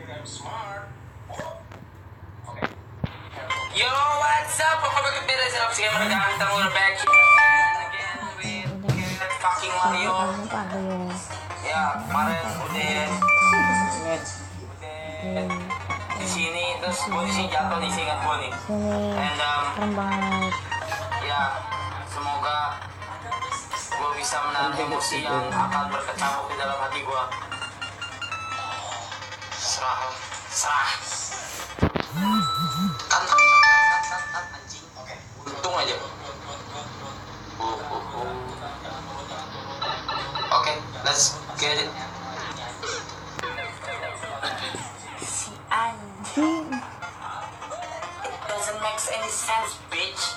Yo, what's up? Pagpapagpapira sa sige magagamit ang muna back again with that fucking Mario. Yeah, kemarin udah di sini terus gue di sini jatuh di sini gue nih. And ya semoga gue bisa menahan emosi yang akan berkecamuk di dalam hati gue. Serah. Kan anjing. Oke. Untung aja. Oke, let's get it. Si anjing. It doesn't make any sense, bitch.